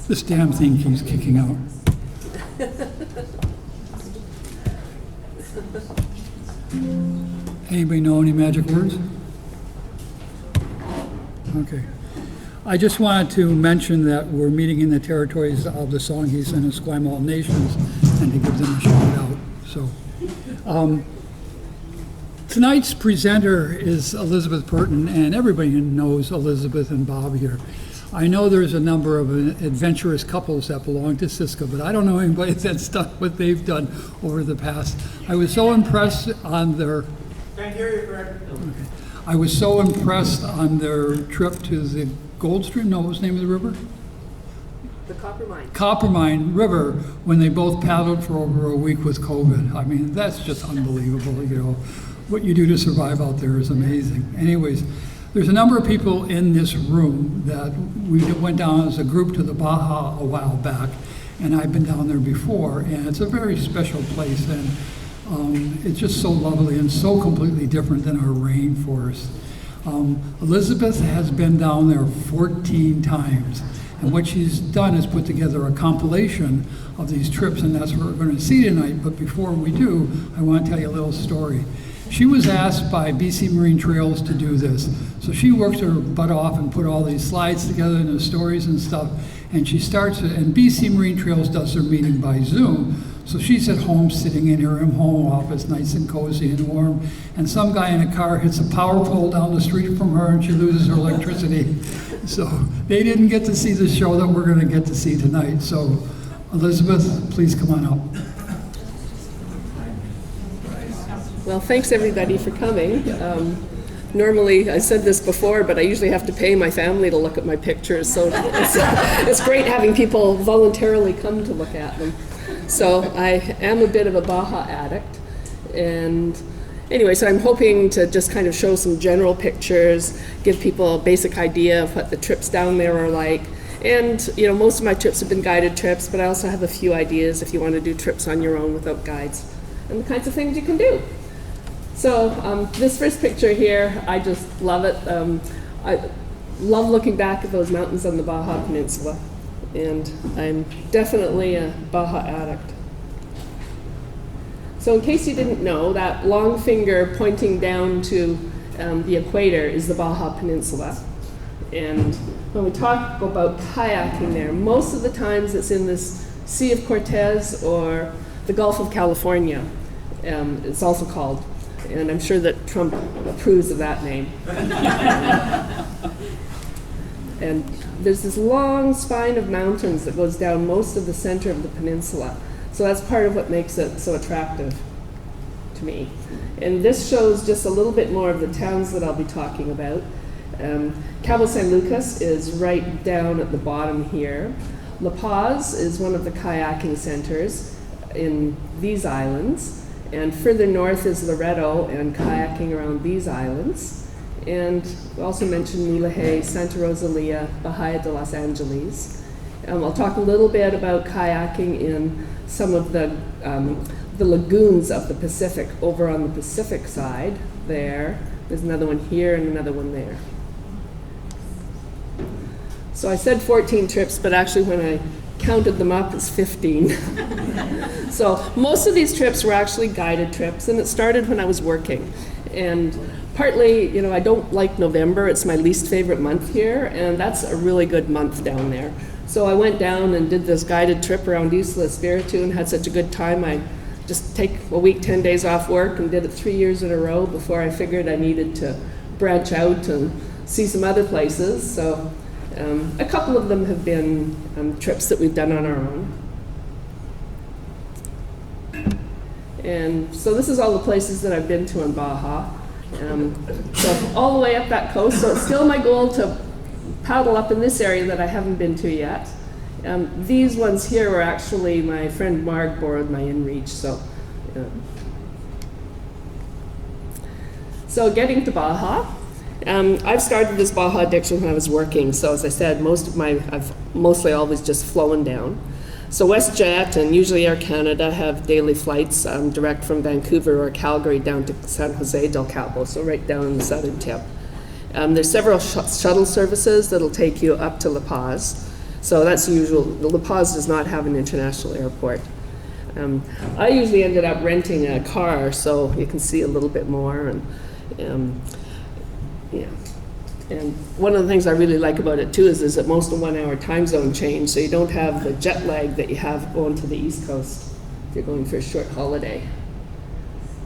This damn thing keeps kicking out. Anybody know any magic words? Okay. I just wanted to mention that we're meeting in the territories of the Songhees and Esquimalt nations and to give them a shout out. So, tonight's presenter is Elizabeth Purdon, and everybody knows Elizabeth and Bob here. I know there's a number of adventurous couples that belong to Siska, but I don't know anybody that's done what they've done over the past. I was so impressed on their... Can't hear you, Fred. Okay. I was so impressed on their trip to the Gold Stream, no, what was the name of the river? The Coppermine. Coppermine River, when they both paddled for over a week with COVID. I mean, that's just unbelievable, you know. What you do to survive out there is amazing. Anyways, there's a number of people in this room that we went down as a group to the Baja a while back, and I've been down there before, and it's a very special place, and it's just so lovely and so completely different than our rainforest. Elizabeth has been down there 14 times, and what she's done is put together a compilation of these trips, and that's what we're going to see tonight. But before we do, I want to tell you a little story. She was asked by BC Marine Trails to do this, so she worked her butt off and put all these slides together and the stories and stuff, and she starts it, and BC Marine Trails does their meeting by Zoom. So she's at home sitting in her home office, nice and cozy and warm, and some guy in a car hits a power pole down the street from her and she loses her electricity. So they didn't get to see the show that we're going to get to see tonight. So Elizabeth, please come on up. Well, thanks everybody for coming. Normally, I said this before, but I usually have to pay my family to look at my pictures, so it's great having people voluntarily come to look at them. So I am a bit of a Baja addict, and anyway, so I'm hoping to just kind of show some general pictures, give people a basic idea of what the trips down there are like. And you know, most of my trips have been guided trips, but I also have a few ideas if you want to do trips on your own without guides, and the kinds of things you can do. So this first picture here, I just love it. I love looking back at those mountains on the Baja Peninsula, and I'm definitely a Baja addict. So in case you didn't know, that long finger pointing down to the equator is the Baja Peninsula. And when we talk about kayaking there, most of the times it's in this Sea of Cortez or the Gulf of California, it's also called. And I'm sure that Trump approves of that name. And there's this long spine of mountains that goes down most of the center of the peninsula. So that's part of what makes it so attractive to me. And this shows just a little bit more of the towns that I'll be talking about. Cabo San Lucas is right down at the bottom here. La Paz is one of the kayaking centers in these islands. And further north is Loreto and kayaking around these islands. And we also mentioned Milaje, Santa Rosalia, Baja de Los Angeles. I'll talk a little bit about kayaking in some of the lagoons of the Pacific over on the Pacific side there. There's another one here and another one there. So I said 14 trips, but actually when I counted them up, it's 15. So most of these trips were actually guided trips, and it started when I was working. And partly, you know, I don't like November. It's my least favorite month here, and that's a really good month down there. So I went down and did this guided trip around Isla Espiritu and had such a good time. I just take a week, 10 days off work, and did it 3 years in a row before I figured I needed to branch out and see some other places. So a couple of them have been trips that we've done on our own. And so this is all the places that I've been to in Baja. So all the way up that coast. So it's still my goal to paddle up in this area that I haven't been to yet. These ones here were actually my friend Marg borrowed my inReach. So getting to Baja. I've started this Baja addiction when I was working. So as I said, I've mostly always just flown down. So WestJet and usually Air Canada have daily flights direct from Vancouver or Calgary down to San Jose del Cabo, so right down in the southern tip. There's several shuttle services that'll take you up to La Paz. So that's usual. La Paz does not have an international airport. I usually ended up renting a car so you can see a little bit more. And yeah. And one of the things I really like about it too is that most of 1 hour time zone change, so you don't have the jet lag that you have going to the East Coast if you're going for a short holiday.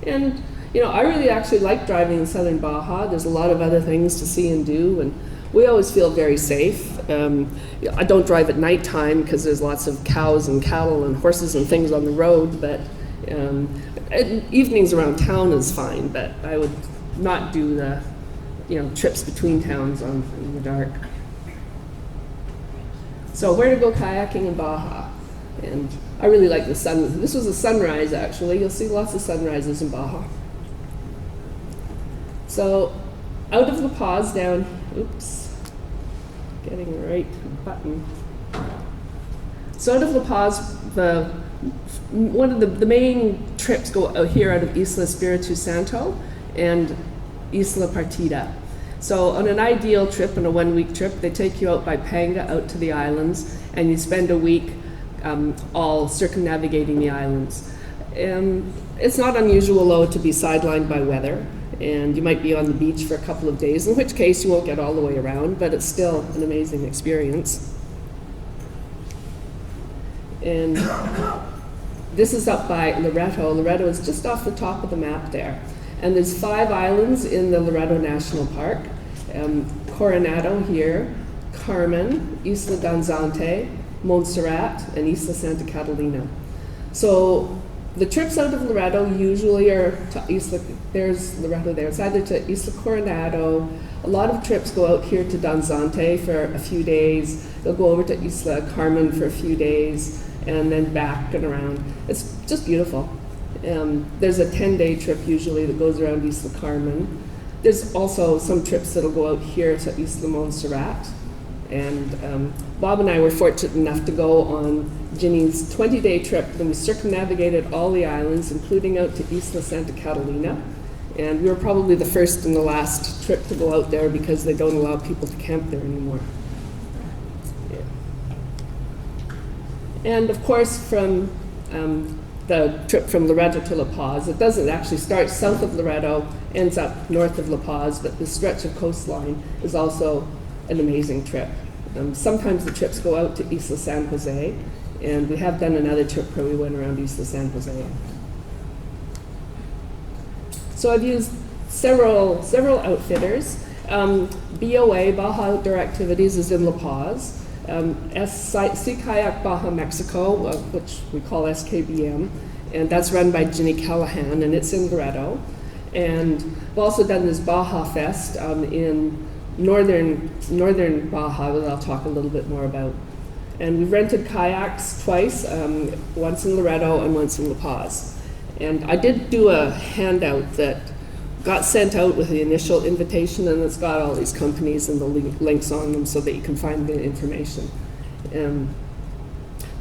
And I really actually like driving in southern Baja. There's a lot of other things to see and do, and we always feel very safe. I don't drive at nighttime because there's lots of cows and cattle and horses and things on the road, but evenings around town is fine, but I would not do the trips between towns in the dark. So where to go kayaking in Baja? And I really like the sun. This was a sunrise, actually. You'll see lots of sunrises in Baja. So out of La Paz down, getting the right button. So out of La Paz, one of the main trips go out here out of Isla Espiritu Santo and Isla Partida. So on an ideal trip, on a 1 week trip, they take you out by Panga out to the islands, and you spend a week all circumnavigating the islands. It's not unusual though to be sidelined by weather, and you might be on the beach for a couple of days, in which case you won't get all the way around, but it's still an amazing experience. And this is up by Loreto. Loreto is just off the top of the map there. And there's 5 islands in the Loreto National Park. Coronado here, Carmen, Isla Danzante, Montserrat, and Isla Santa Catalina. So the trips out of Loreto usually are to there's Loreto there. It's either to Isla Coronado. A lot of trips go out here to Danzante for a few days. They'll go over to Isla Carmen for a few days, and then back and around. It's just beautiful. There's a 10-day trip usually that goes around Isla Carmen. There's also some trips that'll go out here to Isla Montserrat. And Bob and I were fortunate enough to go on Ginny's 20-day trip, and we circumnavigated all the islands, including out to Isla Santa Catalina. And we were probably the first and the last trip to go out there because they don't allow people to camp there anymore. Yeah. And of course, from the trip from Loreto to La Paz, it doesn't actually start south of Loreto, ends up north of La Paz, but the stretch of coastline is also an amazing trip. Sometimes the trips go out to Isla San Jose, and we have done another trip where we went around Isla San Jose. So I've used several outfitters. BOA, Baja Outdoor Activities, is in La Paz. Sea Kayak Baja Mexico, which we call SKBM, and that's run by Ginny Callahan, and it's in Loreto. And we've also done this Baja Fest in northern Baja that I'll talk a little bit more about. And we've rented kayaks twice, once in Loreto and once in La Paz. And I did do a handout that got sent out with the initial invitation, and it's got all these companies and the links on them so that you can find the information.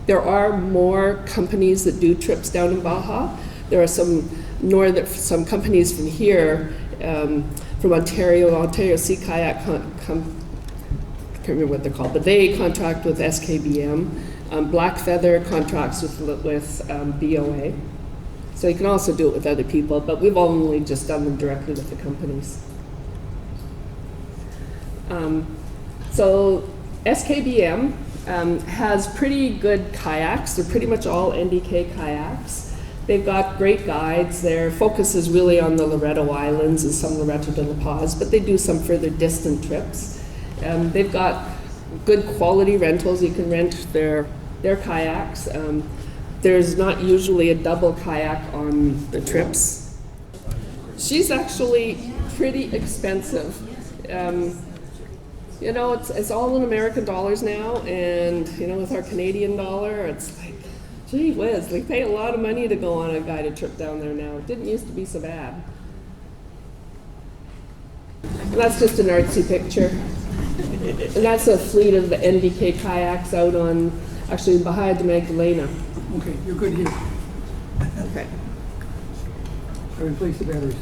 There are more companies that do trips down in Baja. There are some companies from here, from Ontario Sea Kayak, can't remember what they're called, but they contract with SKBM. Black Feather contracts with BOA. So you can also do it with other people, but we've only just done them directly with the companies. So SKBM has pretty good kayaks. They're pretty much all NDK kayaks. They've got great guides. Their focus is really on the Loreto Islands and some Loreto de La Paz, but they do some further distant trips. They've got good quality rentals. You can rent their kayaks. There's not usually a double kayak on the trips. She's actually pretty expensive. It's all in American dollars now, and with our Canadian dollar, it's like, gee whiz, we pay a lot of money to go on a guided trip down there now. It didn't used to be so bad. And that's just an artsy picture. And that's a fleet of the NDK kayaks out on, actually, Baja de Magdalena. Okay, you're good here. Okay. I replace the batteries.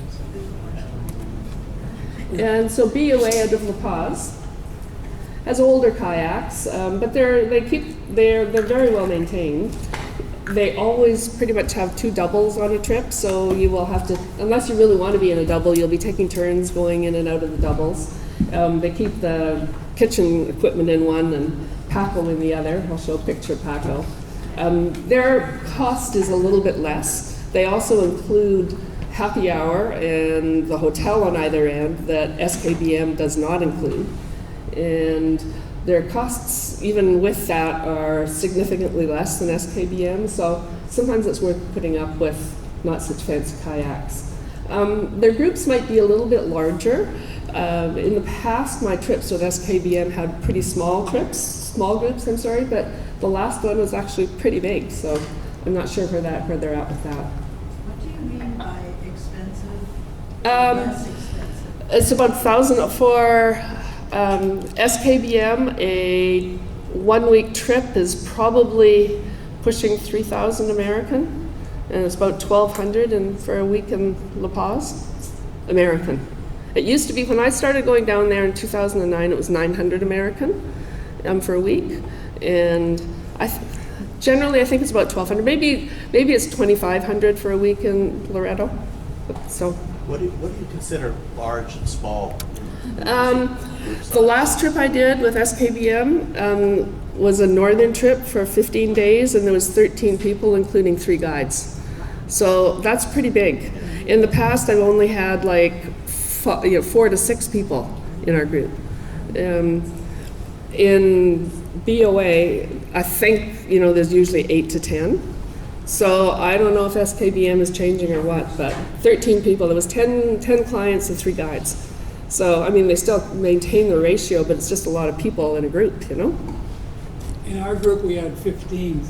And so BOA out of La Paz. has older kayaks, but they're very well maintained. They always pretty much have 2 doubles on a trip, so you will have to, unless you really want to be in a double, you'll be taking turns going in and out of the doubles. They keep the kitchen equipment in one and Paco in the other. I'll show a picture of Paco. Their cost is a little bit less. They also include happy hour and the hotel on either end that SKBM does not include. And their costs, even with that, are significantly less than SKBM, so sometimes it's worth putting up with not such fancy kayaks. Their groups might be a little bit larger. In the past, my trips with SKBM had pretty small groups, but the last one was actually pretty big, so I'm not sure where they're at with that. What do you mean by expensive? Less expensive? It's about 1,000 for SKBM. A 1-week trip is probably pushing 3,000 American, and it's about 1,200 for a week in La Paz, American. It used to be, when I started going down there in 2009, it was 900 American for a week, and generally I think it's about 1,200. Maybe it's 2,500 for a week in Loreto. So. What do you consider large and small? The last trip I did with SKBM was a northern trip for 15 days, and there was 13 people, including 3 guides. So that's pretty big. In the past, I've only had like 4 to 6 people in our group. In BOA, I think there's usually 8 to 10. So I don't know if SKBM is changing or what, but 13 people. There was 10 clients and 3 guides. So, I mean, they still maintain the ratio, but it's just a lot of people in a group, In our group, we had 13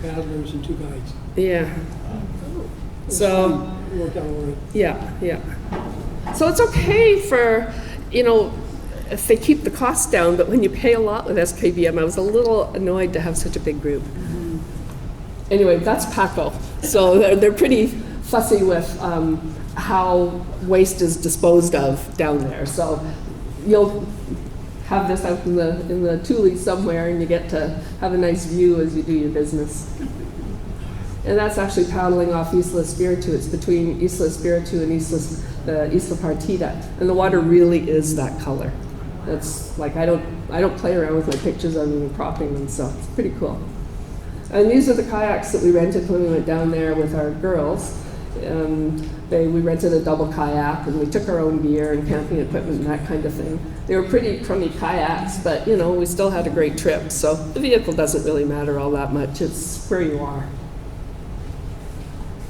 paddlers and 2 guides. Yeah. So, It worked out all right. yeah. So it's okay for, if they keep the cost down, but when you pay a lot with SKBM, I was a little annoyed to have such a big group. Anyway, that's Paco. So they're pretty fussy with how waste is disposed of down there. So you'll have this out in the Tule somewhere, and you get to have a nice view as you do your business. And that's actually paddling off Isla Espiritu. It's between Isla Espiritu and Isla Partida, and the water really is that color. It's like I don't play around with my pictures other than cropping them, so it's pretty cool. And these are the kayaks that we rented when we went down there with our girls. We rented a double kayak, and we took our own gear and camping equipment and that kind of thing. They were pretty crummy kayaks, but we still had a great trip. So the vehicle doesn't really matter all that much. It's where you are.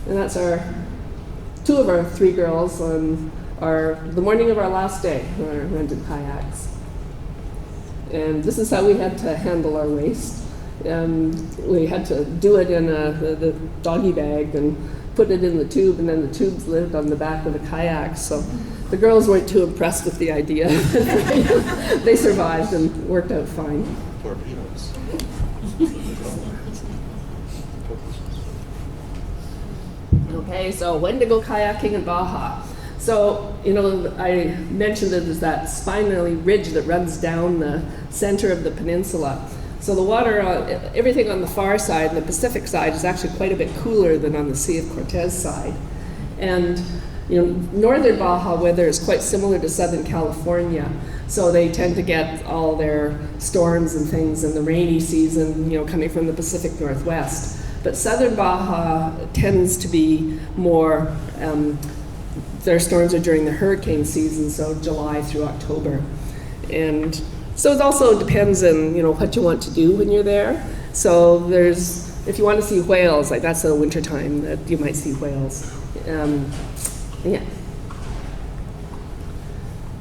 And that's 2 of our 3 girls on the morning of our last day on our rented kayaks. And this is how we had to handle our waste. We had to do it in the doggy bag and put it in the tube, and then the tubes lived on the back of the kayak. So the girls weren't too impressed with the idea. They survived and worked out fine. Torpedoes. Okay, so when to go kayaking in Baja. So, I mentioned that there's that spinally ridge that runs down the center of the peninsula. So the water, everything on the far side, the Pacific side, is actually quite a bit cooler than on the Sea of Cortez side. And northern Baja weather is quite similar to Southern California. So they tend to get all their storms and things in the rainy season, coming from the Pacific Northwest. But Southern Baja tends to be more, their storms are during the hurricane season, so July through October. And so it also depends on, what you want to do when you're there. So if you want to see whales, like that's the winter time that you might see whales. Yeah.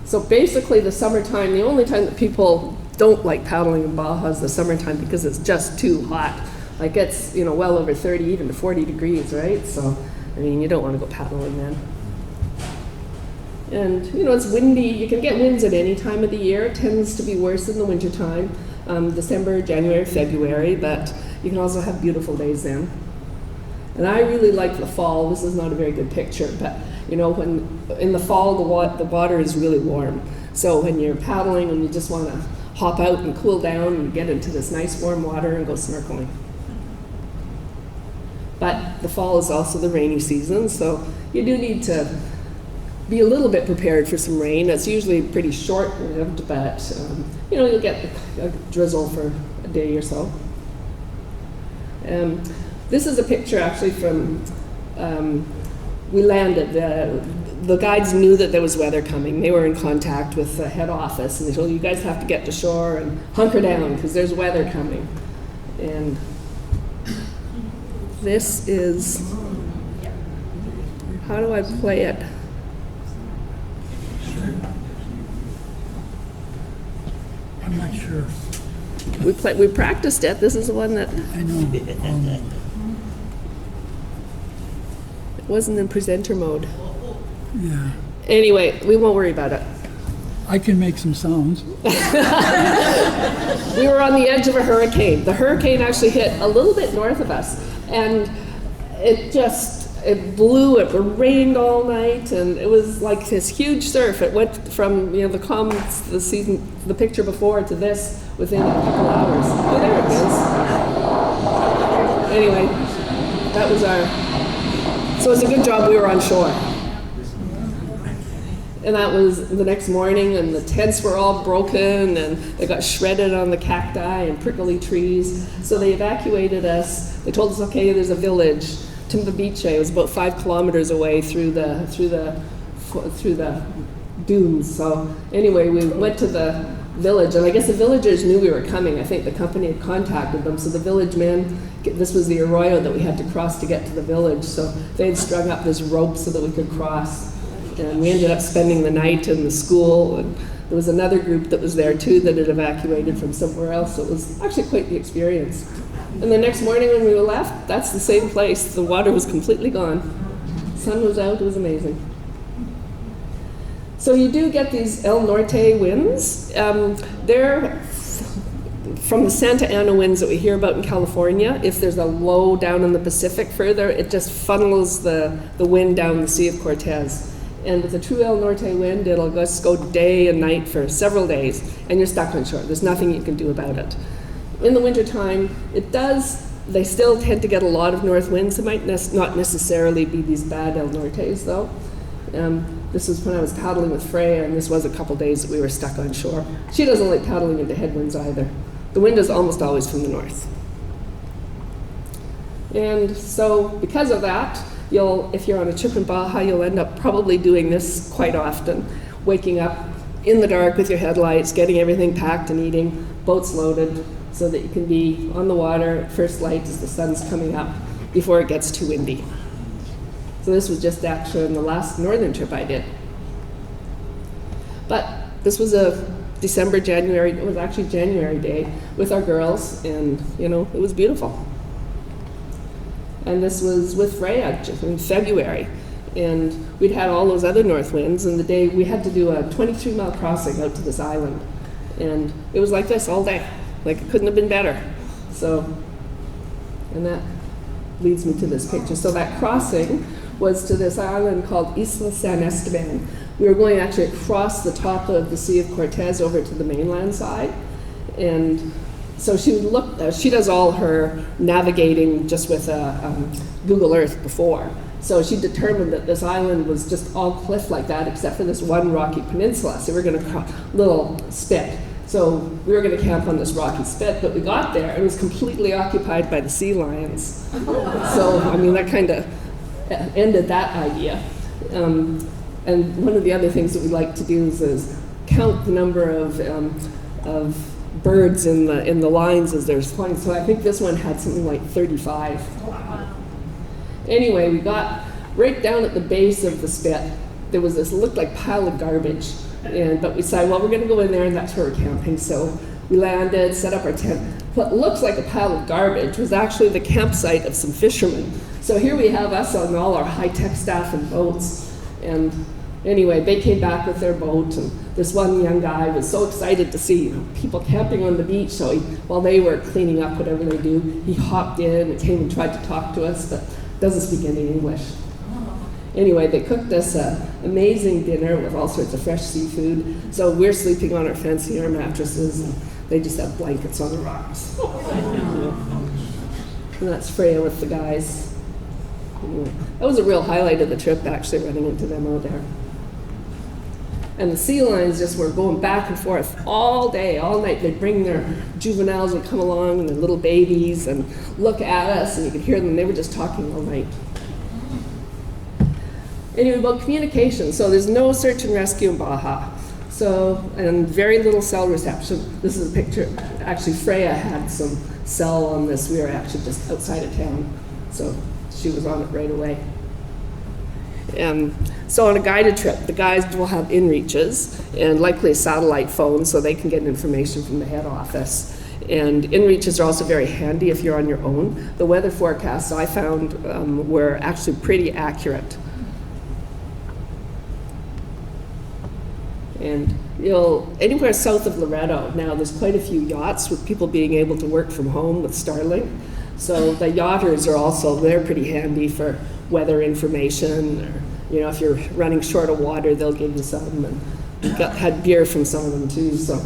So basically the summertime, the only time that people don't like paddling in Baja is the summertime because it's just too hot. Like it's, well over 30, even to 40 degrees, right? So, you don't want to go paddling then. And, it's windy. You can get winds at any time of the year. It tends to be worse in the wintertime, December, January, February, but you can also have beautiful days then. And I really like the fall. This is not a very good picture, but, when in the fall, the water is really warm. So when you're paddling and you just want to hop out and cool down and get into this nice warm water and go snorkeling. But the fall is also the rainy season, so you do need to be a little bit prepared for some rain. It's usually pretty short-lived, but you'll get a drizzle for a day or so. This is a picture actually from, we landed. The guides knew that there was weather coming. They were in contact with the head office, and they told you guys have to get to shore and hunker down because there's weather coming. And this is, how do I play it? I'm not sure. We practiced it. This is the one that I know. it wasn't in presenter mode. Yeah. Anyway, we won't worry about it. I can make some sounds. We were on the edge of a hurricane. The hurricane actually hit a little bit north of us, and it blew, it rained all night, and it was like this huge surf. It went from the picture before to this within a couple hours. Oh, there it is. Anyway, that was so it's a good job we were on shore. And that was the next morning, and the tents were all broken, and they got shredded on the cacti and prickly trees. So they evacuated us. They told us, okay, there's a village, Timbabiche. It was about 5 kilometers away through the dunes. So anyway, we went to the village, and I guess the villagers knew we were coming. I think the company had contacted them. So the village men, this was the arroyo that we had to cross to get to the village. So they had strung up this rope so that we could cross. And we ended up spending the night in the school, and there was another group that was there too that had evacuated from somewhere else. So it was actually quite the experience. And the next morning when we left, that's the same place. The water was completely gone. Sun was out, it was amazing. So you do get these El Norte winds. They're from the Santa Ana winds that we hear about in California. If there's a low down in the Pacific further, it just funnels the wind down the Sea of Cortez. And with a true El Norte wind, it'll just go day and night for several days, and you're stuck on shore. There's nothing you can do about it. In the wintertime, they still tend to get a lot of north winds. It might not necessarily be these bad El Nortes, though. This is when I was paddling with Freya, and this was a couple days that we were stuck on shore. She doesn't like paddling into headwinds either. The wind is almost always from the north. And so because of that, if you're on a trip in Baja, you'll end up probably doing this quite often, waking up in the dark with your headlights, getting everything packed and eating, boats loaded, so that you can be on the water at first light as the sun's coming up before it gets too windy. So this was just actually the last northern trip I did. But this was a January day with our girls, and it was beautiful. And this was with Freya in February. And we'd had all those other north winds, and the day we had to do a 23-mile crossing out to this island. And it was like this all day. Like, it couldn't have been better. So, and that leads me to this picture. So that crossing was to this island called Isla San Esteban. We were going actually across the top of the Sea of Cortez over to the mainland side. And so she does all her navigating just with Google Earth before. So she determined that this island was just all cliff like that, except for this one rocky peninsula. So we're going to cross little spit. So we were going to camp on this rocky spit, but we got there and it was completely occupied by the sea lions. So, that kind of ended that idea. And one of the other things that we like to do is count the number of birds in the lines as they're flying. So I think this one had something like 35. Wow. Anyway, we got right down at the base of the spit. There was this looked like pile of garbage, but we decided, well, we're going to go in there, and that's where we're camping. So we landed, set up our tent. What looks like a pile of garbage was actually the campsite of some fishermen. So here we have us on all our high-tech staff and boats, and anyway, they came back with their boat, and this one young guy was so excited to see people camping on the beach, so while they were cleaning up whatever they do, he hopped in and came and tried to talk to us, but doesn't speak any English. Anyway, they cooked us an amazing dinner with all sorts of fresh seafood, so we're sleeping on our fancy air mattresses, and They just have blankets on the rocks. And that's Freya with the guys. Anyway, that was a real highlight of the trip, actually, running into them out there. And the sea lions just were going back and forth all day, all night. They'd bring their juveniles and come along and their little babies and look at us, and you could hear them. They were just talking all night. Anyway, about communication. So there's no search and rescue in Baja. So, and very little cell reception. This is a picture. Actually, Freya had some cell on this. We were actually just outside of town. So she was on it right away. So on a guided trip, the guys will have inReaches and likely a satellite phone so they can get information from the head office. And inReaches are also very handy if you're on your own. The weather forecasts I found were actually pretty accurate. And anywhere south of Loreto, now there's quite a few yachts with people being able to work from home with Starlink. So the yachters are also, they're pretty handy for weather information, or if you're running short of water, they'll give you some, and had beer from some of them too, so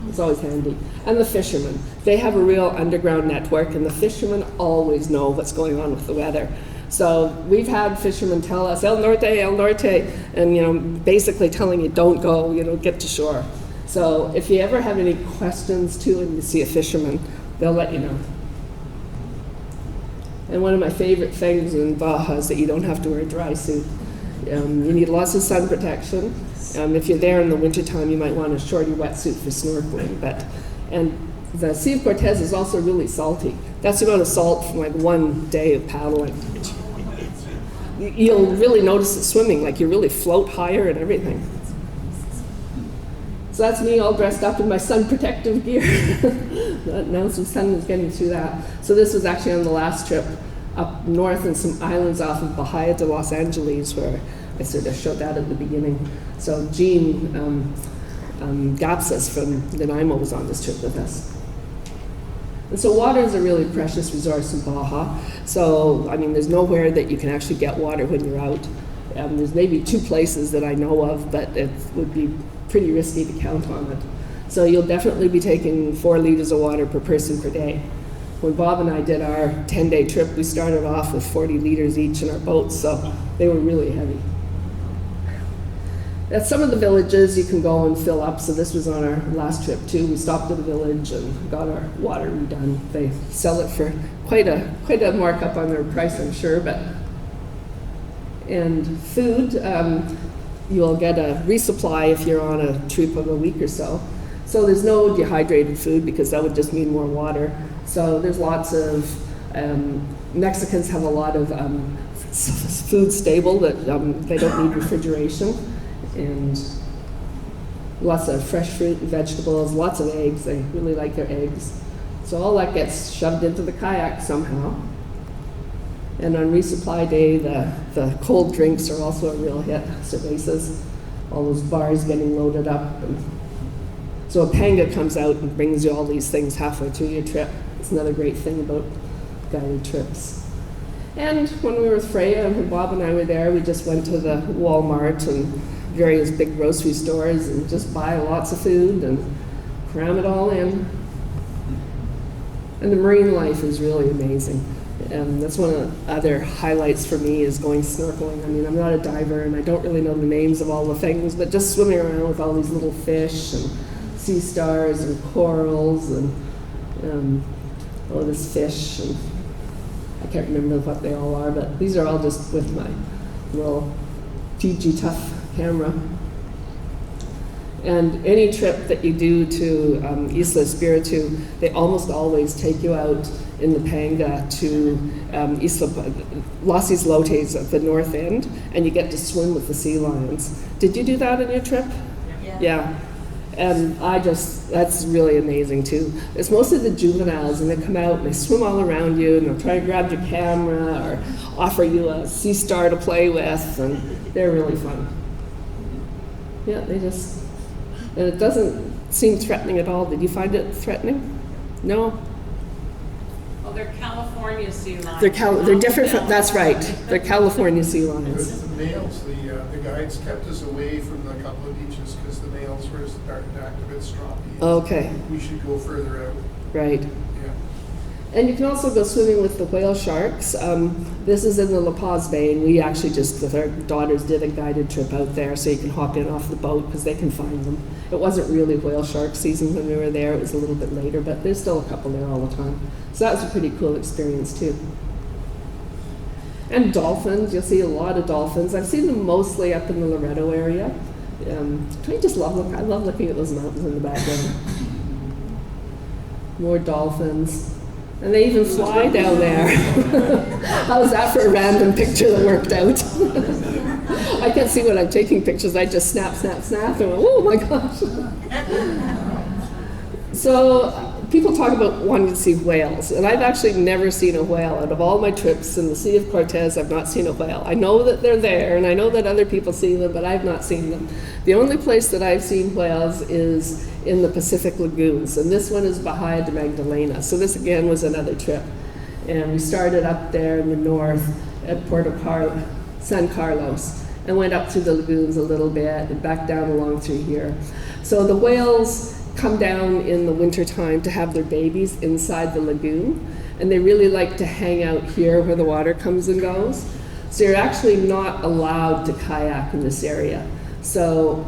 it's always handy. And the fishermen, they have a real underground network, and the fishermen always know what's going on with the weather. So we've had fishermen tell us, El Norte, and basically telling you don't go, get to shore. So if you ever have any questions too, and you see a fisherman, they'll let you know. And one of my favorite things in Baja is that you don't have to wear a dry suit. You need lots of sun protection. If you're there in the wintertime, you might want a shorty wetsuit for snorkeling. And the Sea of Cortez is also really salty. That's the amount of salt from like one day of paddling. You'll really notice it swimming, like you really float higher and everything. So that's me all dressed up in my sun protective gear. Now some sun is getting through that. So this was actually on the last trip up north in some islands off of Baja de Los Angeles, where I sort of showed that at the beginning. So Jean Gapsas from Nanaimo was on this trip with us. And so water is a really precious resource in Baja. So, there's nowhere that you can actually get water when you're out. There's maybe 2 places that I know of, but it would be pretty risky to count on it. So you'll definitely be taking 4 liters of water per person per day. When Bob and I did our 10-day trip, we started off with 40 liters each in our boats, so they were really heavy. At some of the villages you can go and fill up, so this was on our last trip too. We stopped at a village and got our water redone. They sell it for quite a markup on their price, I'm sure. And food, you'll get a resupply if you're on a trip of a week or so. So there's no dehydrated food because that would just mean more water. So there's lots of, Mexicans have a lot of food stable that they don't need refrigeration. And lots of fresh fruit and vegetables, lots of eggs. They really like their eggs. So all that gets shoved into the kayak somehow. And on resupply day, the cold drinks are also a real hit. Cervezas, all those bars getting loaded up. And so a panga comes out and brings you all these things halfway through your trip. It's another great thing about guided trips. And when we were with Freya and Bob and I were there, we just went to the Walmart and various big grocery stores and just buy lots of food and cram it all in. And the marine life is really amazing. And that's one of the other highlights for me is going snorkeling. I'm not a diver and I don't really know the names of all the things, but just swimming around with all these little fish and sea stars and corals and all this fish. And I can't remember what they all are, but these are all just with my little PG Tough camera. And any trip that you do to Isla Espiritu, they almost always take you out in the panga to Los Islotes at the north end, and you get to swim with the sea lions. Did you do that on your trip? Yeah. And that's really amazing too. It's mostly the juveniles, and they come out and they swim all around you, and they'll try to grab your camera or offer you a sea star to play with, and they're really fun. Yeah, and it doesn't seem threatening at all. Did you find it threatening? No? Oh, they're California sea lions. They're different from, that's right. They're California sea lions. With the males, the guides kept us away from the couple of beaches because the males were starting to act a bit stroppy. Okay, We should go further out. right. Yeah. And you can also go swimming with the whale sharks. This is in the La Paz Bay, and we actually just, with our daughters, did a guided trip out there so you can hop in off the boat because they can find them. It wasn't really whale shark season when we were there, it was a little bit later, but there's still a couple there all the time. So that was a pretty cool experience too. And dolphins, you'll see a lot of dolphins. I've seen them mostly up in the Loretto area. I just love I love looking at those mountains in the background. More dolphins. And they even fly down there. How's that for a random picture that worked out? I can't see when I'm taking pictures. I just snap, snap, snap, and oh my gosh. So people talk about wanting to see whales, and I've actually never seen a whale. Out of all my trips in the Sea of Cortez, I've not seen a whale. I know that they're there, and I know that other people see them, but I've not seen them. The only place that I've seen whales is in the Pacific lagoons, and this one is Baja de Magdalena. So this again was another trip, and we started up there in the north at San Carlos, and went up through the lagoons a little bit and back down along through here. So the whales come down in the wintertime to have their babies inside the lagoon, and they really like to hang out here where the water comes and goes. So you're actually not allowed to kayak in this area. So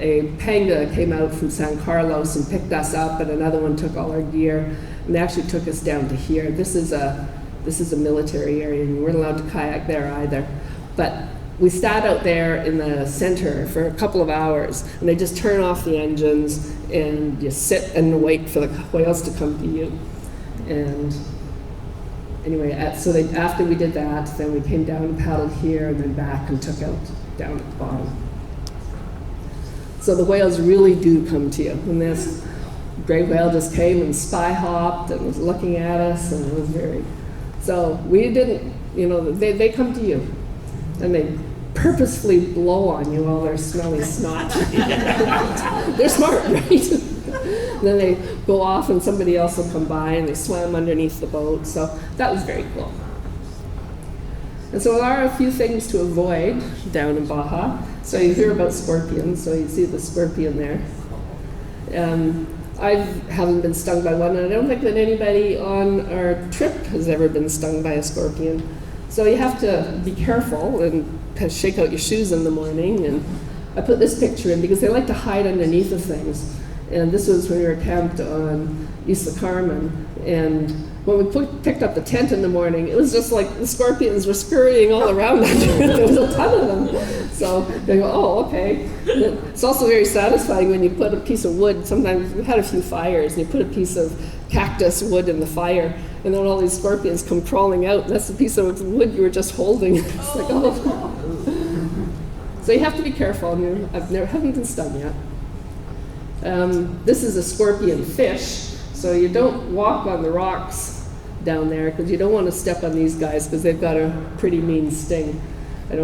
a panga came out from San Carlos and picked us up, and another one took all our gear, and they actually took us down to here. This is a military area, and we weren't allowed to kayak there either. But we sat out there in the center for a couple of hours, and they just turn off the engines, and you sit and wait for the whales to come to you. And anyway, after we did that, then we came down and paddled here, and then back and took out down at the bottom. So the whales really do come to you. And this gray whale just came and spy hopped and was looking at us, and it was very. So we didn't, they come to you. And they purposefully blow on you while they're smelling snot. They're smart, right? Then they go off and somebody else will come by and they swam underneath the boat. So that was very cool. And so there are a few things to avoid down in Baja. So you hear about scorpions, so you see the scorpion there. I haven't been stung by one, and I don't think that anybody on our trip has ever been stung by a scorpion. So you have to be careful and kind of shake out your shoes in the morning. And I put this picture in because they like to hide underneath of things. And this was when we were camped on Isla Carmen. And when we picked up the tent in the morning, it was just like the scorpions were scurrying all around under it. There was a ton of them. So they go, oh, okay. And it's also very satisfying when you put a piece of wood. Sometimes we had a few fires, and you put a piece of cactus wood in the fire, and then all these scorpions come crawling out, and that's the piece of wood you were just holding. It's like, oh. So you have to be careful. Haven't been stung yet. This is a scorpion fish, so you don't walk on the rocks down there because you don't want to step on these guys because they've got a pretty mean sting. I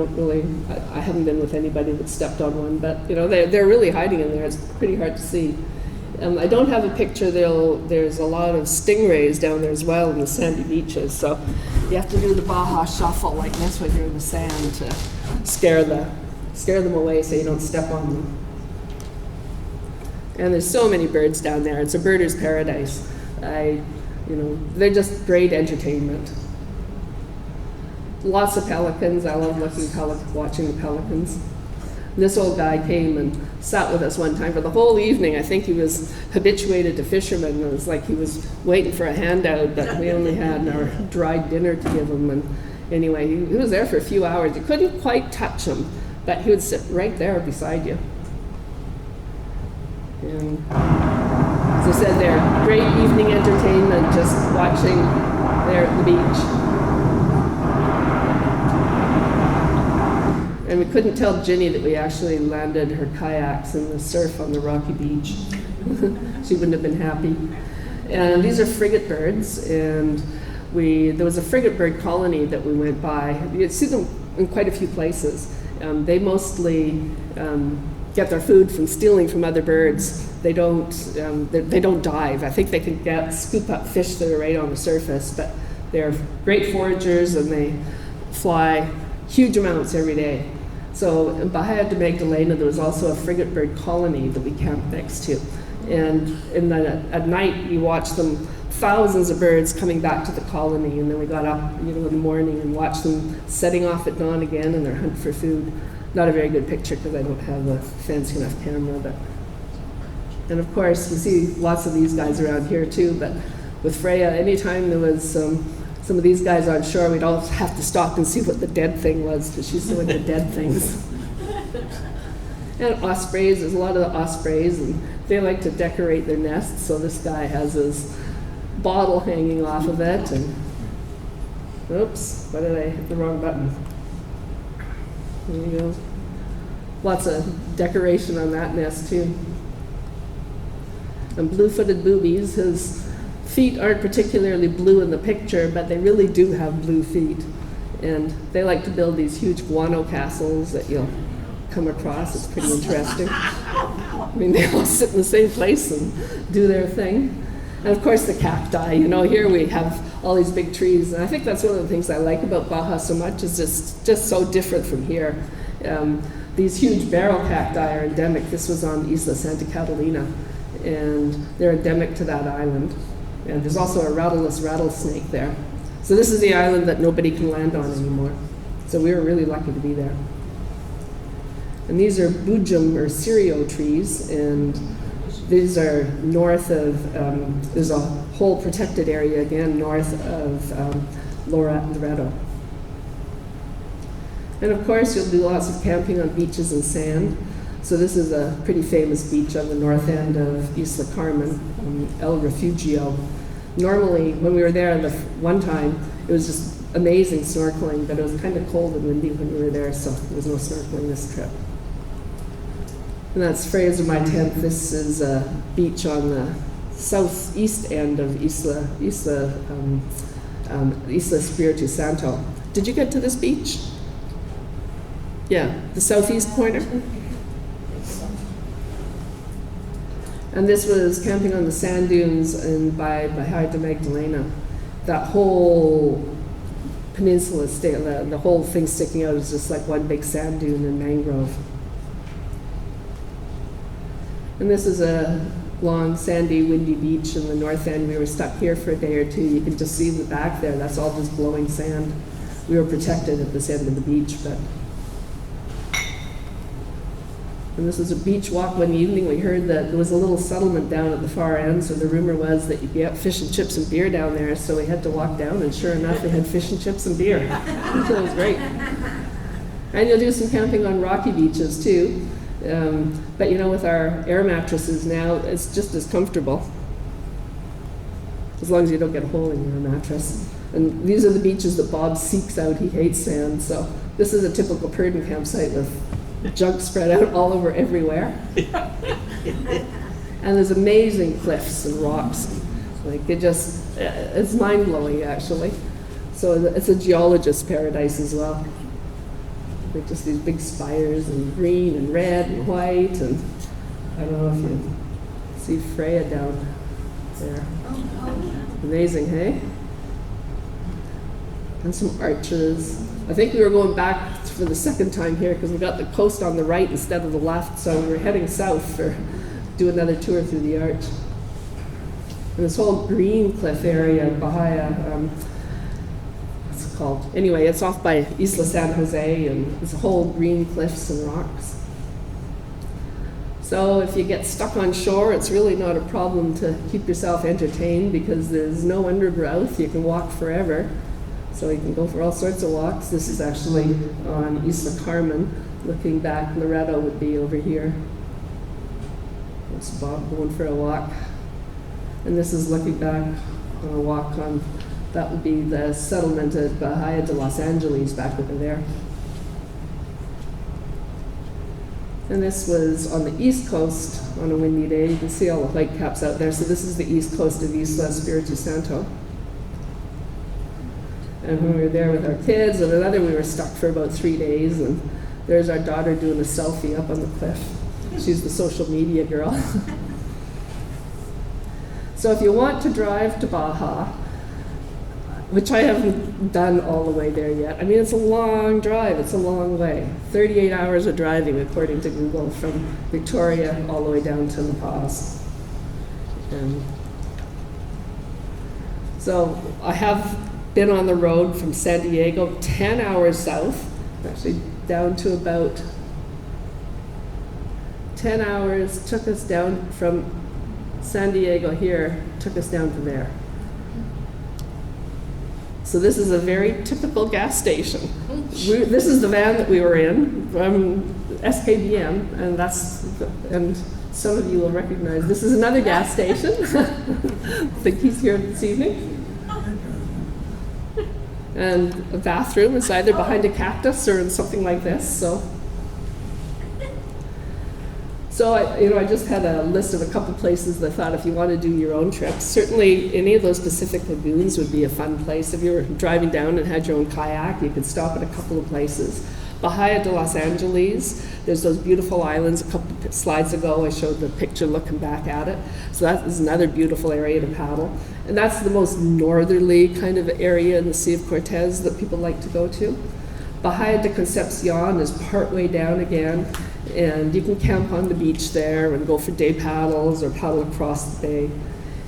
haven't been with anybody that stepped on one, but they're really hiding in there. It's pretty hard to see. I don't have a picture. There's a lot of stingrays down there as well in the sandy beaches, so you have to do the Baja shuffle like this when you're in the sand to scare them away so you don't step on them. And there's so many birds down there. It's a birder's paradise. They're just great entertainment. Lots of pelicans. I love watching the pelicans. This old guy came and sat with us one time for the whole evening. I think he was habituated to fishermen. It was like he was waiting for a handout, but we only had our dried dinner to give him. And anyway, he was there for a few hours. You couldn't quite touch him, but he would sit right there beside you. And as I said, they're great evening entertainment, just watching there at the beach. And we couldn't tell Ginny that we actually landed her kayaks in the surf on the rocky beach. She wouldn't have been happy. And these are frigate birds, and there was a frigate bird colony that we went by. You'd see them in quite a few places. They mostly get their food from stealing from other birds. They don't dive. I think they can scoop up fish that are right on the surface, but they're great foragers and they fly huge amounts every day. So in Baja de Magdalena, there was also a frigate bird colony that we camped next to. And at night, you watch them, thousands of birds coming back to the colony, and then we got up, in the morning and watched them setting off at dawn again in their hunt for food. Not a very good picture because I don't have a fancy enough camera, and of course, you see lots of these guys around here too, but with Freya, anytime there was some of these guys on shore, we'd all have to stop and see what the dead thing was, because she's so into dead things. And ospreys, there's a lot of the ospreys, and they like to decorate their nests, so this guy has his bottle hanging off of it, and oops, why did I hit the wrong button? There you go. Lots of decoration on that nest too. And blue-footed boobies, his feet aren't particularly blue in the picture, but they really do have blue feet. And they like to build these huge guano castles that you'll come across. It's pretty interesting. I mean, they all sit in the same place and do their thing. And of course the cacti, here we have all these big trees. And I think that's one of the things I like about Baja so much, is just so different from here. These huge barrel cacti are endemic. This was on Isla Santa Catalina, and they're endemic to that island. And there's also a rattleless rattlesnake there. So this is the island that nobody can land on anymore. So we were really lucky to be there. And these are bujum or cereal trees, and these are north of, there's a whole protected area again north of Loreto. And of course you'll do lots of camping on beaches and sand. So this is a pretty famous beach on the north end of Isla Carmen, El Refugio. Normally, when we were there the one time, it was just amazing snorkeling, but it was kind of cold and windy when we were there, so there was no snorkeling this trip. And that's Freya's of my tent. This is a beach on the southeast end of Isla Espiritu Santo. Did you get to this beach? Yeah, the southeast corner. And this was camping on the sand dunes by Baja de Magdalena. That whole peninsula, the whole thing sticking out is just like one big sand dune and mangrove. And this is a long, sandy, windy beach in the north end. We were stuck here for a day or two. You can just see the back there. That's all just blowing sand. We were protected at this end of the beach, but. And this was a beach walk one evening. We heard that there was a little settlement down at the far end, so the rumor was that you could get fish and chips and beer down there, so we had to walk down, and sure enough, they had fish and chips and beer. So it was great. And you'll do some camping on rocky beaches, too. But with our air mattresses now, it's just as comfortable, as long as you don't get a hole in your mattress. And these are the beaches that Bob seeks out. He hates sand, so this is a typical Purdon campsite with junk spread out all over everywhere. And there's amazing cliffs and rocks. It's mind-blowing, actually. So it's a geologist's paradise as well. Like just these big spires and green and red and white, and I don't know if you see Freya down there. Amazing, hey? And some arches. I think we were going back for the second time here because we got the coast on the right instead of the left, so we were heading south to do another tour through the arch. And this whole green cliff area of Baja, what's it called? Anyway, it's off by Isla San Jose, and it's whole green cliffs and rocks. So if you get stuck on shore, it's really not a problem to keep yourself entertained because there's no undergrowth. You can walk forever. So you can go for all sorts of walks. This is actually on Isla Carmen. Looking back, Loreto would be over here. There's Bob going for a walk. And this is looking back on a walk on, that would be the settlement at Bahia de Los Angeles back over there. And this was on the east coast on a windy day. You can see all the white caps out there. So this is the east coast of Isla Espiritu Santo. And when we were there with our kids and another, we were stuck for about 3 days, and there's our daughter doing a selfie up on the cliff. She's the social media girl. So if you want to drive to Baja, which I haven't done all the way there yet. I mean, it's a long drive, it's a long way. 38 hours of driving, according to Google, from Victoria all the way down to La Paz. And so I have been on the road from San Diego 10 hours south, actually down to about 10 hours, took us down from San Diego here, took us down to there. So this is a very typical gas station. This is the van that we were in from SKBM, and some of you will recognize this is another gas station. I think he's here this evening. And a bathroom is either behind a cactus or in something like this. So I just had a list of a couple places that I thought if you want to do your own trips, certainly any of those Pacific lagoons would be a fun place. If you were driving down and had your own kayak, you could stop at a couple of places. Baja de Los Angeles, there's those beautiful islands. A couple of slides ago, I showed the picture looking back at it. So that is another beautiful area to paddle. And that's the most northerly kind of area in the Sea of Cortez that people like to go to. Baja de Concepcion is partway down again, and you can camp on the beach there and go for day paddles or paddle across the bay.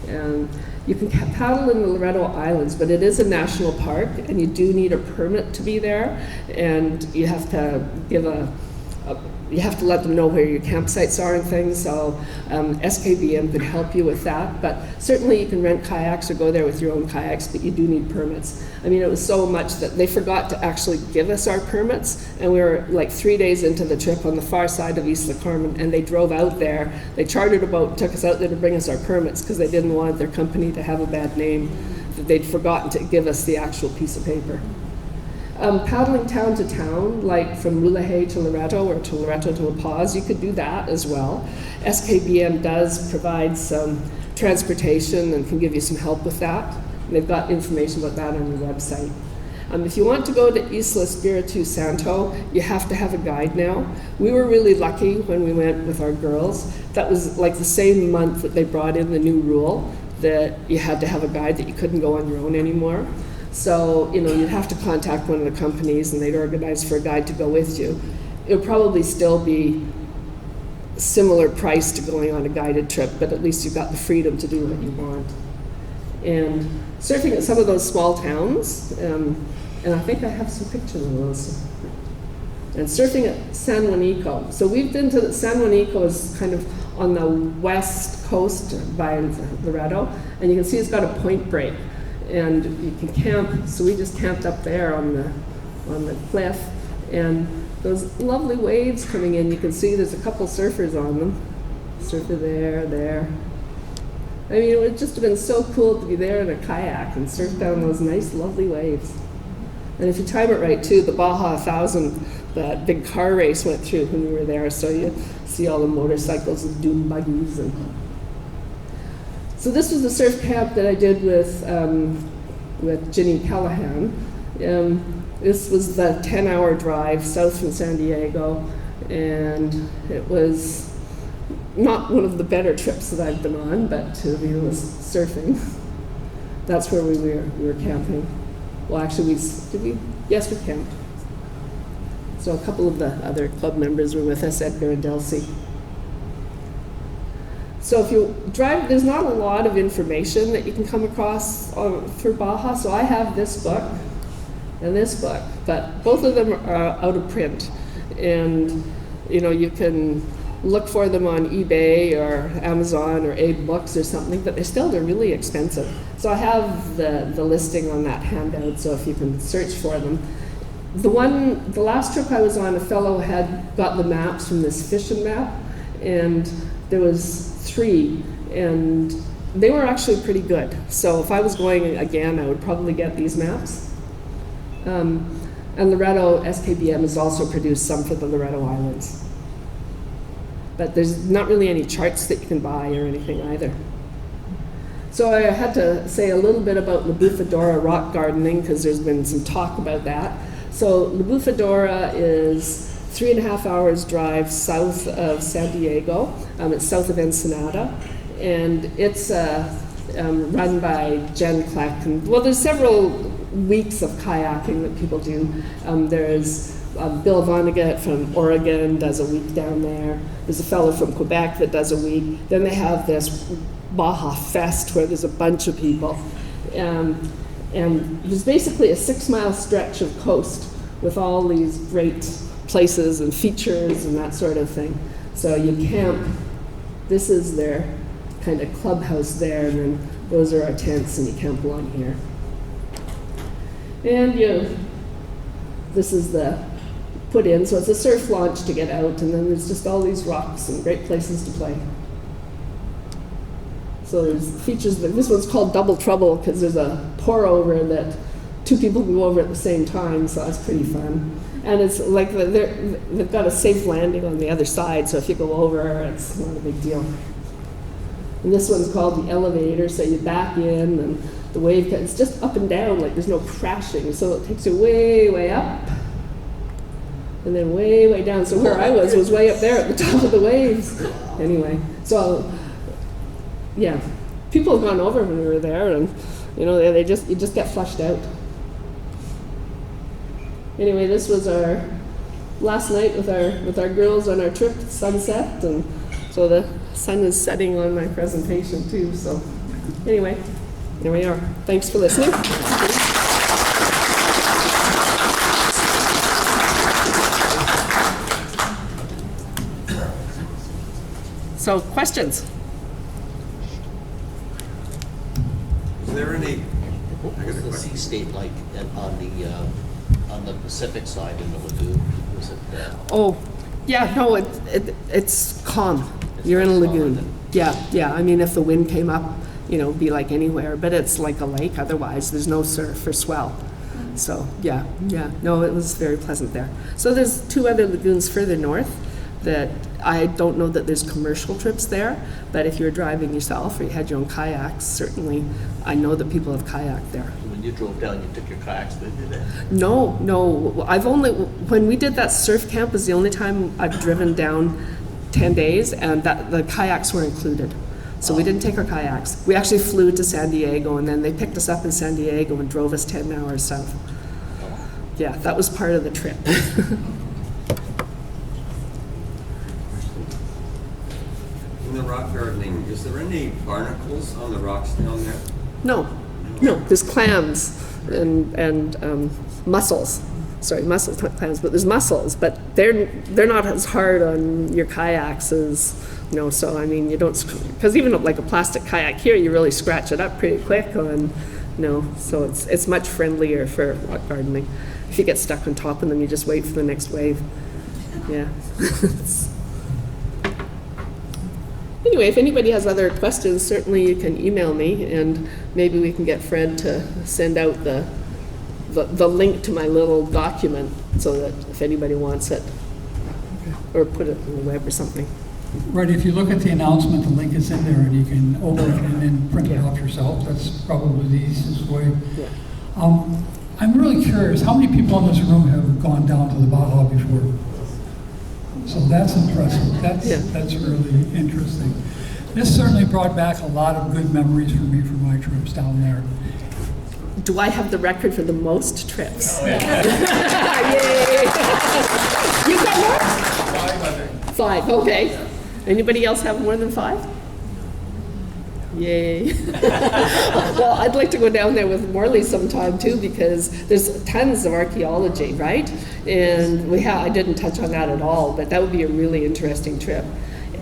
And you can paddle in the Loreto Islands, but it is a national park, and you do need a permit to be there, and you have to give you have to let them know where your campsites are and things, so SKBM could help you with that. But certainly you can rent kayaks or go there with your own kayaks, but you do need permits. I mean, it was so much that they forgot to actually give us our permits, and we were like 3 days into the trip on the far side of Isla Carmen, and they drove out there. They chartered a boat and took us out there to bring us our permits because they didn't want their company to have a bad name, that they'd forgotten to give us the actual piece of paper. Paddling town to town, like from Mulahey to Loreto or to Loreto to La Paz, you could do that as well. SKBM does provide some transportation and can give you some help with that. And they've got information about that on their website. If you want to go to Isla Espiritu Santo, you have to have a guide now. We were really lucky when we went with our girls. That was like the same month that they brought in the new rule that you had to have a guide, that you couldn't go on your own anymore. So, you'd have to contact one of the companies and they'd organize for a guide to go with you. It would probably still be similar price to going on a guided trip, but at least you've got the freedom to do what you want. And surfing at some of those small towns, and I think I have some pictures of those. And surfing at San Juanico. So we've been to San Juanico, is kind of on the west coast by Loreto, and you can see it's got a point break. And you can camp, so we just camped up there on the cliff, and those lovely waves coming in. You can see there's a couple surfers on them. Surfer there. I mean, it would just have been so cool to be there in a kayak and surf down those nice, lovely waves. And if you time it right, too, the Baja 1000, that big car race went through when we were there, so you see all the motorcycles and dune buggies. So this was the surf camp that I did with Ginny Callahan. This was the 10-hour drive south from San Diego, and it was not one of the better trips that I've been on, but it was surfing. That's where we were camping. Well, actually, Yes, we camped. So a couple of the other club members were with us, Edgar and Delcy. So if you drive, there's not a lot of information that you can come across for Baja. So I have this book and this book, but both of them are out of print. And you can look for them on eBay or Amazon or Abe Books or something, but they're really expensive. So I have the listing on that handout, so if you can search for them. The last trip I was on, a fellow had got the maps from this fishing map, and there was 3, and they were actually pretty good. So if I was going again, I would probably get these maps. And Loreto SKBM has also produced some for the Loreto Islands. But there's not really any charts that you can buy or anything either. So I had to say a little bit about La Bufadora rock gardening, because there's been some talk about that. So La Bufadora is 3.5 hours drive south of San Diego. It's south of Ensenada, and it's run by Jen Kleck. And, well, there's several weeks of kayaking that people do. There's Bill Vonnegut from Oregon does a week down there. There's a fellow from Quebec that does a week. Then they have this Baja Fest where there's a bunch of people. And there's basically a 6-mile stretch of coast with all these great places and features and that sort of thing. So you camp. This is their kind of clubhouse there, and then those are our tents, and you camp along here. And this is the put in, so it's a surf launch to get out, and then there's just all these rocks and great places to play. So there's features, this one's called Double Trouble because there's a pour over that 2 people can go over at the same time, so that's pretty fun. And it's like they've got a safe landing on the other side, so if you go over, it's not a big deal. And this one's called the elevator, so you back in, and the wave, it's just up and down, like there's no crashing, so it takes you way, way up, and then way, way down. So where I was way up there at the top of the waves. Anyway, so yeah, people have gone over when we were there, and you just get flushed out. Anyway, this was our last night with our girls on our trip to Sunset, and so the sun is setting on my presentation too. So anyway, there we are. Thanks for listening. So questions? Is there any? What was the sea state like on the Pacific side in the lagoon? Was it? Oh, yeah. No, it's calm. It's You're in a calmer lagoon. than- Yeah. I mean, if the wind came up, be like anywhere, but it's like a lake. Otherwise, there's no surf or swell. So yeah. No, it was very pleasant there. So there's 2 other lagoons further north that I don't know that there's commercial trips there, but if you're driving yourself or you had your own kayaks, certainly I know that people have kayaked there. When you drove down, you took your kayaks with you then? No. When we did that surf camp was the only time I've driven down 10 days, and that the kayaks were included. So we didn't take our kayaks. We actually flew to San Diego, and then they picked us up in San Diego and drove us 10 hours south. Yeah, that was part of the trip. In the rock gardening, is there any barnacles on the rocks down there? No, there's clams and mussels. Sorry, mussels, not clams, but there's mussels. But they're not as hard on your kayaks as, so I mean, you don't, because even like a plastic kayak here, you really scratch it up pretty quick on, so it's much friendlier for rock gardening. If you get stuck on top of them, you just wait for the next wave. Yeah. Anyway, if anybody has other questions, certainly you can email me, and maybe we can get Fred to send out the link to my little document so that if anybody wants it, or put it on the web or something. Right, if you look at the announcement, the link is in there, and you can open it and then print it off yourself. That's probably the easiest way. Yeah. I'm really curious, how many people in this room have gone down to the Baja before? So that's impressive. That's really interesting. This certainly brought back a lot of good memories for me from my trips down there. Do I have the record for the most trips? Oh, yeah. Yay! You got more? 5, I think. 5, okay. Anybody else have more than 5? Yay. Well, I'd like to go down there with Morley sometime too, because there's tons of archaeology, right? And I didn't touch on that at all, but that would be a really interesting trip.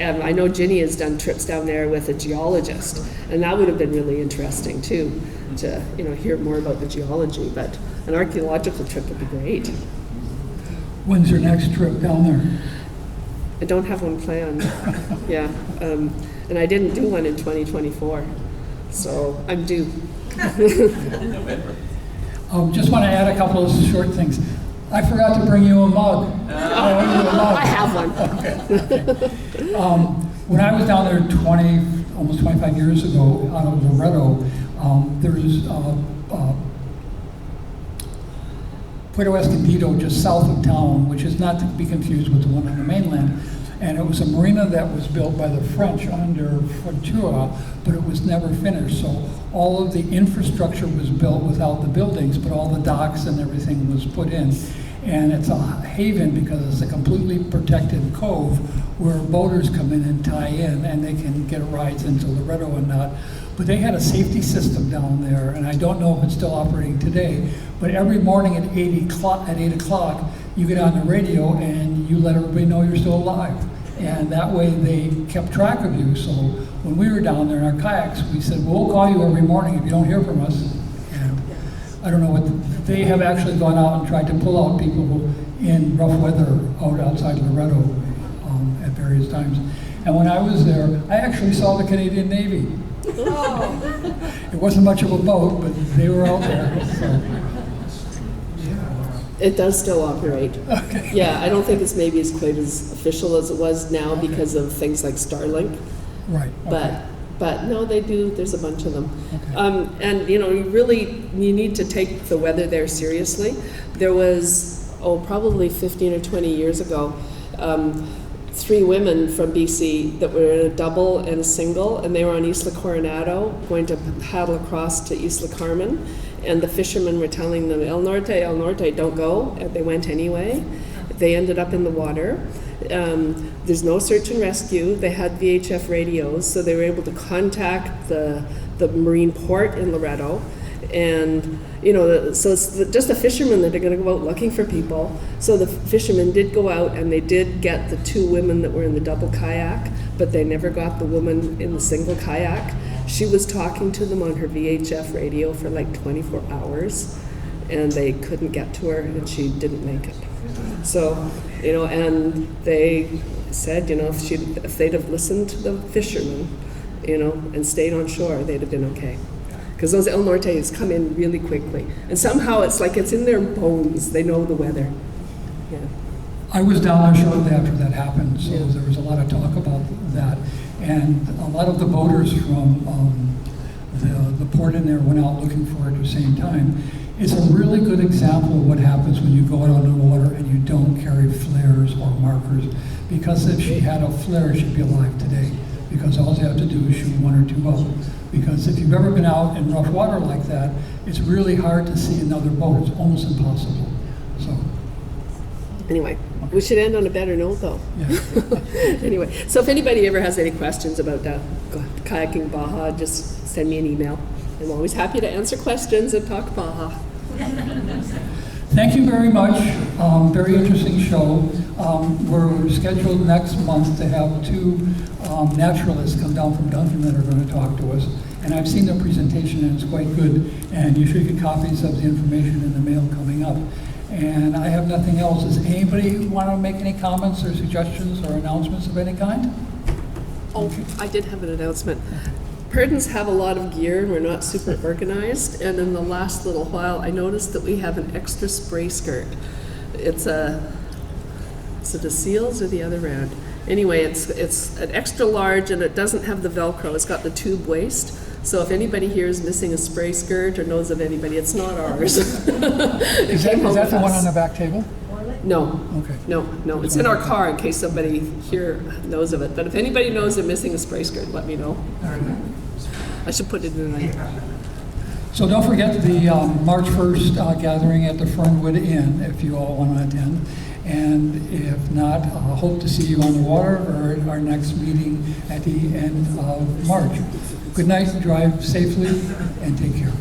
And I know Ginny has done trips down there with a geologist, and that would have been really interesting too, to hear more about the geology, but an archaeological trip would be great. When's your next trip down there? I don't have one planned. Yeah. And I didn't do one in 2024, so I'm due. Just want to add a couple of short things. I forgot to bring you a mug. I have one. Okay. When I was down there almost 25 years ago out of Loretto, there was Puerto Escondido, just south of town, which is not to be confused with the one on the mainland. And it was a marina that was built by the French under Ventura, but it was never finished. So all of the infrastructure was built without the buildings, but all the docks and everything was put in. And it's a haven because it's a completely protected cove where boaters come in and tie in, and they can get rides into Loretto and not. But they had a safety system down there, and I don't know if it's still operating today, but every morning at 8 o'clock, you get on the radio and you let everybody know you're still alive. And that way they kept track of you. So when we were down there in our kayaks, we said, well, we'll call you every morning if you don't hear from us. And I don't know what, they have actually gone out and tried to pull out people in rough weather outside Loretto at various times. And when I was there, I actually saw the Canadian Navy. It wasn't much of a boat, but they were out there. So. It does still operate. Okay. Yeah, I don't think it's maybe as quite as official as it was now because of things like Starlink. Right. Okay. But no, they do. There's a bunch of them. Okay. And you know, you need to take the weather there seriously. There was, probably 15 or 20 years ago, 3 women from BC that were in a double and a single, and they were on Isla Coronado going to paddle across to Isla Carmen. And the fishermen were telling them, El Norte, don't go. And they went anyway. They ended up in the water. There's no search and rescue. They had VHF radios, so they were able to contact the marine port in Loretto. And, you know, so it's just the fishermen that are going to go out looking for people. So the fishermen did go out, and they did get the 2 women that were in the double kayak, but they never got the woman in the single kayak. She was talking to them on her VHF radio for like 24 hours, and they couldn't get to her, and she didn't make it. So, you know, and they said, you know, if they'd have listened to the fishermen, you know, and stayed on shore, they'd have been okay. Because those El Nortes come in really quickly. And somehow it's like it's in their bones. They know the weather. Yeah. I was down there shortly after that happened, so there was a lot of talk about that. And a lot of the boaters from the port in there went out looking for it at the same time. It's a really good example of what happens when you go out on the water and you don't carry flares or markers. Because if she had a flare, she'd be alive today. Because all you have to do is shoot 1 or 2 out. Because if you've ever been out in rough water like that, it's really hard to see another boat. It's almost impossible. So. Anyway, we should end on a better note, though. Yeah. Anyway, so if anybody ever has any questions about kayaking Baja, just send me an email. I'm always happy to answer questions and talk Baja. Thank you very much. Very interesting show. We're scheduled next month to have 2 naturalists come down from Duncan that are going to talk to us. And I've seen their presentation, and it's quite good. And you should get copies of the information in the mail coming up. And I have nothing else. Does anybody want to make any comments or suggestions or announcements of any kind? Oh, I did have an announcement. Purdons have a lot of gear. We're not super organized. And in the last little while, I noticed that we have an extra spray skirt. Is it the seals or the other round? Anyway, it's an extra large, and it doesn't have the Velcro. It's got the tube waist. So if anybody here is missing a spray skirt or knows of anybody, it's not ours. Is that the one on the back table? No. Okay. No. It's in our car in case somebody here knows of it. But if anybody knows they're missing a spray skirt, let me know. I should put it in there. So don't forget the March 1st gathering at the Fernwood Inn if you all want to attend. And if not, hope to see you on the water or at our next meeting at the end of March. Good night, drive safely, and take care.